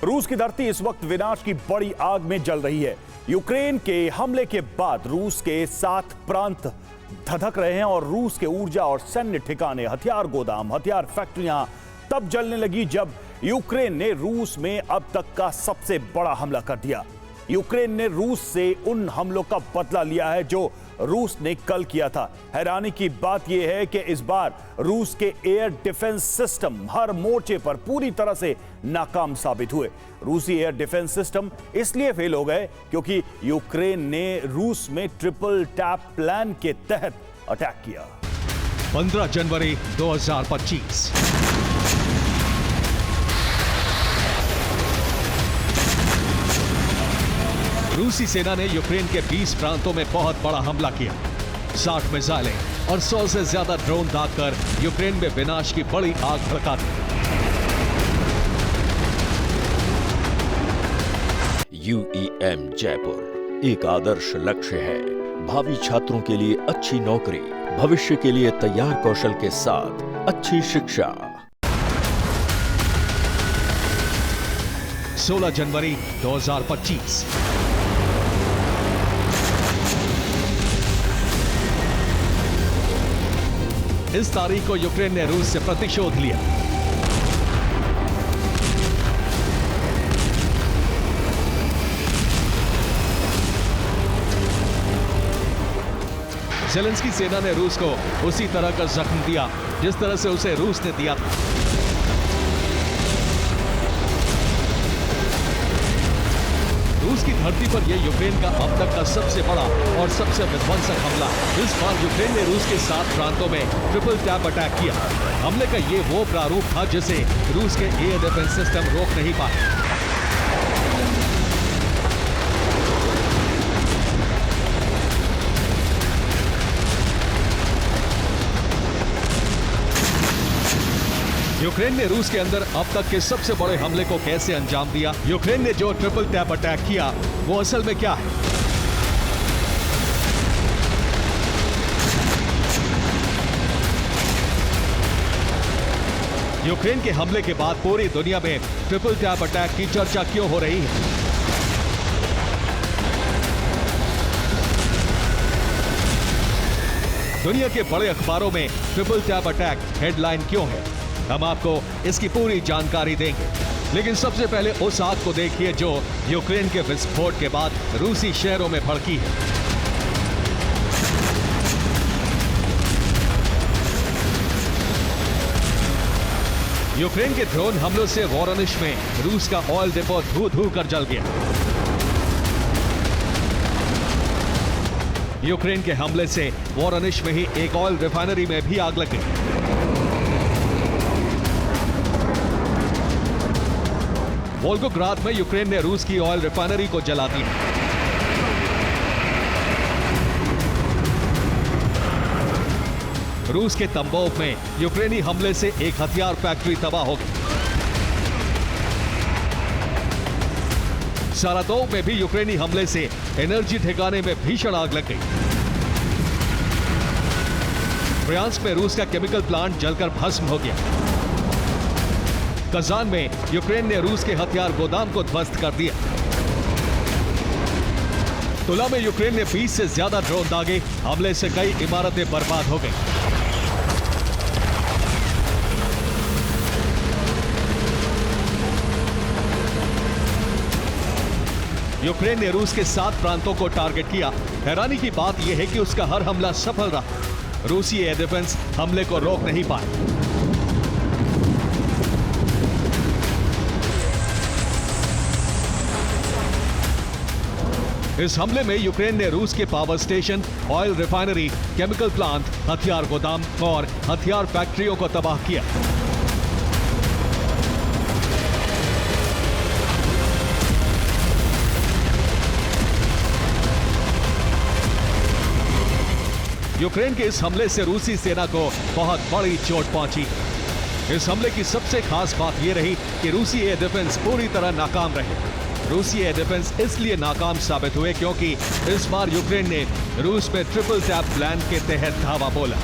रूस की धरती इस वक्त विनाश की बड़ी आग में जल रही है। यूक्रेन के हमले के बाद रूस के 7 प्रांत धधक रहे हैं और रूस के ऊर्जा और सैन्य ठिकाने, हथियार गोदाम, हथियार फैक्ट्रियां तब जलने लगी जब यूक्रेन ने रूस में अब तक का सबसे बड़ा हमला कर दिया। यूक्रेन ने रूस से उन हमलों का बदला लिया है जो रूस ने कल किया था। हैरानी की बात यह है कि इस बार रूस के एयर डिफेंस सिस्टम हर मोर्चे पर पूरी तरह से नाकाम साबित हुए। रूसी एयर डिफेंस सिस्टम इसलिए फेल हो गए क्योंकि यूक्रेन ने रूस में ट्रिपल टैप प्लान के तहत अटैक किया। 15 जनवरी 2025 रूसी सेना ने यूक्रेन के 20 प्रांतों में बहुत बड़ा हमला किया। 60 मिसाइलें और 100 से ज्यादा ड्रोन दागकर यूक्रेन में विनाश की बड़ी आग भड़का दी। UEM जयपुर एक आदर्श लक्ष्य है। भावी छात्रों के लिए अच्छी नौकरी, भविष्य के लिए तैयार कौशल के साथ अच्छी शिक्षा। 16 जनवरी 2025 इस तारीख को यूक्रेन ने रूस से प्रतिशोध लिया। ज़ेलेंस्की सेना ने रूस को उसी तरह का जख्म दिया जिस तरह से उसे रूस ने दिया था। रूस की धरती पर यह यूक्रेन का अब तक का सबसे बड़ा और सबसे विध्वंसक हमला है। इस बार यूक्रेन ने रूस के 7 प्रांतों में ट्रिपल टैप अटैक किया। हमले का ये वो प्रारूप था जिसे रूस के एयर डिफेंस सिस्टम रोक नहीं पाए। यूक्रेन ने रूस के अंदर अब तक के सबसे बड़े हमले को कैसे अंजाम दिया? यूक्रेन ने जो ट्रिपल टैप अटैक किया वो असल में क्या है? यूक्रेन के हमले के बाद पूरी दुनिया में ट्रिपल टैप अटैक की चर्चा क्यों हो रही है? दुनिया के बड़े अखबारों में ट्रिपल टैप अटैक हेडलाइन क्यों है? हम आपको इसकी पूरी जानकारी देंगे, लेकिन सबसे पहले उस आग को देखिए जो यूक्रेन के विस्फोट के बाद रूसी शहरों में भड़की है। यूक्रेन के ड्रोन हमलों से वोरोनिश में रूस का ऑयल डिपो धू-धू कर जल गया। यूक्रेन के हमले से वोरोनिश में ही एक ऑयल रिफाइनरी में भी आग लग गई। वोल्गोग्राद में यूक्रेन ने रूस की ऑयल रिफाइनरी को जला दिया। रूस के तंबोव में यूक्रेनी हमले से एक हथियार फैक्ट्री तबाह हो गई। सारातोव में भी यूक्रेनी हमले से एनर्जी ठिकाने में भीषण आग लग गई। ब्रयांस्क में रूस का केमिकल प्लांट जलकर भस्म हो गया। कजान में यूक्रेन ने रूस के हथियार गोदाम को ध्वस्त कर दिया। तुला में यूक्रेन ने 20 से ज्यादा ड्रोन दागे। हमले से कई इमारतें बर्बाद हो गई। यूक्रेन ने रूस के 7 प्रांतों को टारगेट किया। हैरानी की बात यह है कि उसका हर हमला सफल रहा। रूसी एयर डिफेंस हमले को रोक नहीं पाए। इस हमले में यूक्रेन ने रूस के power station, oil refinery, chemical plant, हथियार गोदाम और हथियार फैक्ट्रियों को तबाह किया। यूक्रेन के इस हमले से रूसी सेना को बहुत बड़ी चोट पहुंची। इस हमले की सबसे खास बात यह रही कि रूसी एयर डिफेंस पूरी तरह नाकाम रहे। रूसी एयर डिफेंस इसलिए नाकाम साबित हुए क्योंकि इस बार यूक्रेन ने रूस में ट्रिपल टैप प्लान के तहत धावा बोला।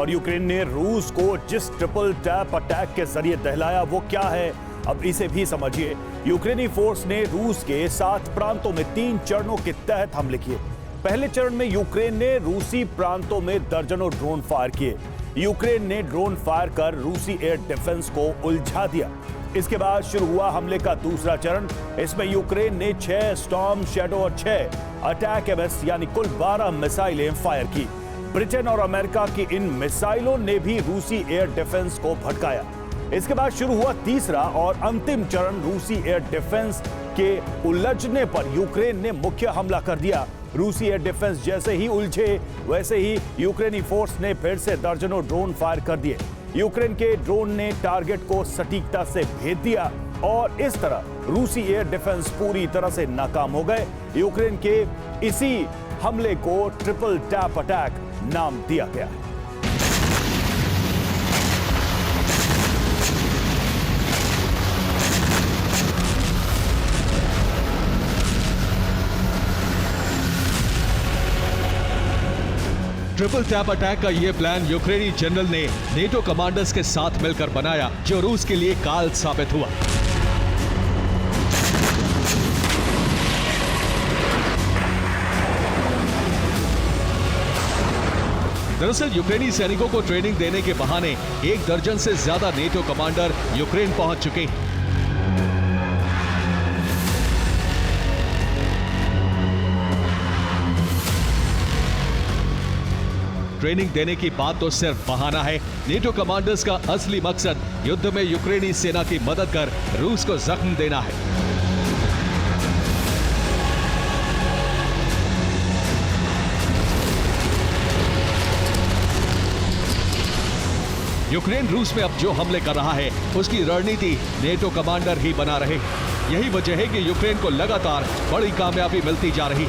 और यूक्रेन ने रूस को जिस ट्रिपल टैप अटैक के जरिए दहलाया वो क्या है, अब इसे भी समझिए। यूक्रेनी फोर्स ने रूस के 7 प्रांतों में 3 चरणों के तहत हमले किए। पहले चरण में यूक्रेन ने रूसी प्रांतों में दर्जनों ड्रोन फायर किए। यूक्रेन ने ड्रोन फायर कर रूसी एयर डिफेंस को उलझा दिया। इसके बाद शुरू हुआ हमले का दूसरा चरण। इसमें यूक्रेन ने 6 स्टॉर्म शैडो और 6 अटैक एमएस यानी कुल 12 मिसाइलें फायर की। ब्रिटेन और अमेरिका की इन मिसाइलों ने भी रूसी एयर डिफेंस को भटकाया। इसके बाद शुरू हुआ तीसरा और अंतिम चरण। रूसी एयर डिफेंस के उलझने पर यूक्रेन ने मुख्य हमला कर दिया। रूसी एयर डिफेंस जैसे ही उलझे वैसे ही यूक्रेनी फोर्स ने फिर से दर्जनों ड्रोन फायर कर दिए। यूक्रेन के ड्रोन ने टारगेट को सटीकता से भेद दिया और इस तरह रूसी एयर डिफेंस पूरी तरह से नाकाम हो गए। यूक्रेन के इसी हमले को ट्रिपल टैप अटैक नाम दिया गया है। ट्रिपल टैप अटैक का यह प्लान यूक्रेनी जनरल ने नेटो कमांडर्स के साथ मिलकर बनाया, जो रूस के लिए काल साबित हुआ। दरअसल यूक्रेनी सैनिकों को ट्रेनिंग देने के बहाने 1 दर्जन से ज्यादा नेटो कमांडर यूक्रेन पहुंच चुके हैं। ट्रेनिंग देने की बात तो सिर्फ बहाना है। नेटो कमांडर्स का असली मकसद युद्ध में यूक्रेनी सेना की मदद कर रूस को जख्म देना है। यूक्रेन रूस में अब जो हमले कर रहा है उसकी रणनीति नेटो कमांडर ही बना रहे। यही वजह है कि यूक्रेन को लगातार बड़ी कामयाबी मिलती जा रही।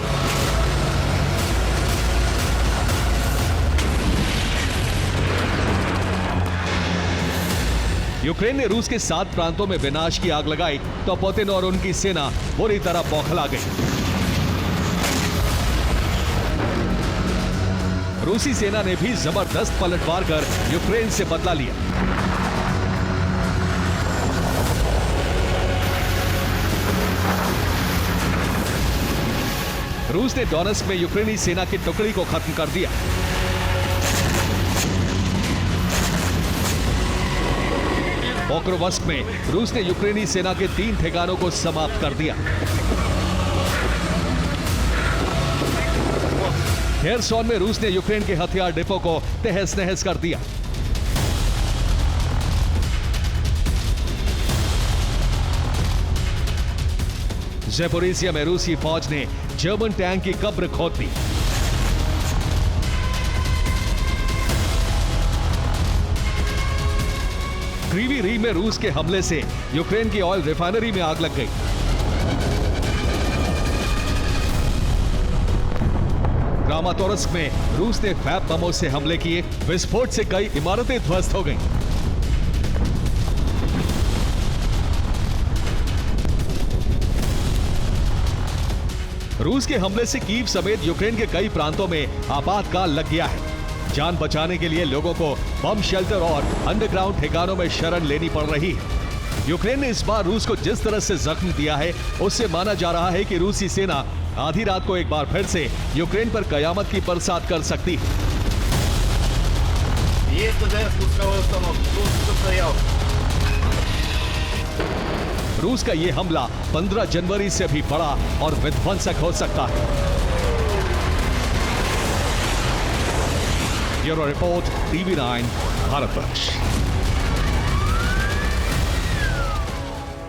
यूक्रेन ने रूस के 7 प्रांतों में विनाश की आग लगाई तो पुतिन और उनकी सेना बुरी तरह बौखला गई। रूसी सेना ने भी जबरदस्त पलटवार कर यूक्रेन से बदला लिया। रूस ने डोनेट्स्क में यूक्रेनी सेना की टुकड़ी को खत्म कर दिया। पोक्रोवस्क में रूस ने यूक्रेनी सेना के 3 ठिकानों को समाप्त कर दिया। हेरसोन में रूस ने यूक्रेन के हथियार डिपो को तहस नहस कर दिया। ज़ैपोरिज़िया में रूसी फौज ने जर्मन टैंक की कब्र खोद दी। क्रीवी रीह में रूस के हमले से यूक्रेन की ऑयल रिफाइनरी में आग लग गई। क्रामाटोर्स्क में रूस ने फैब बमों से हमले किए। विस्फोट से कई इमारतें ध्वस्त हो गईं। रूस के हमले से कीव समेत यूक्रेन के कई प्रांतों में आपातकाल लग गया है। जान बचाने के लिए लोगों को बम शेल्टर और अंडरग्राउंड ठिकानों में शरण लेनी पड़ रही है। यूक्रेन ने इस बार रूस को जिस तरह से जख्म दिया है उससे माना जा रहा है कि रूसी सेना आधी रात को एक बार फिर से यूक्रेन पर कयामत की बरसात कर सकती है। रूस का यह हमला 15 जनवरी से भी बड़ा और विध्वंसक हो सकता है। Bureau report, TV9 Bharatvarsh.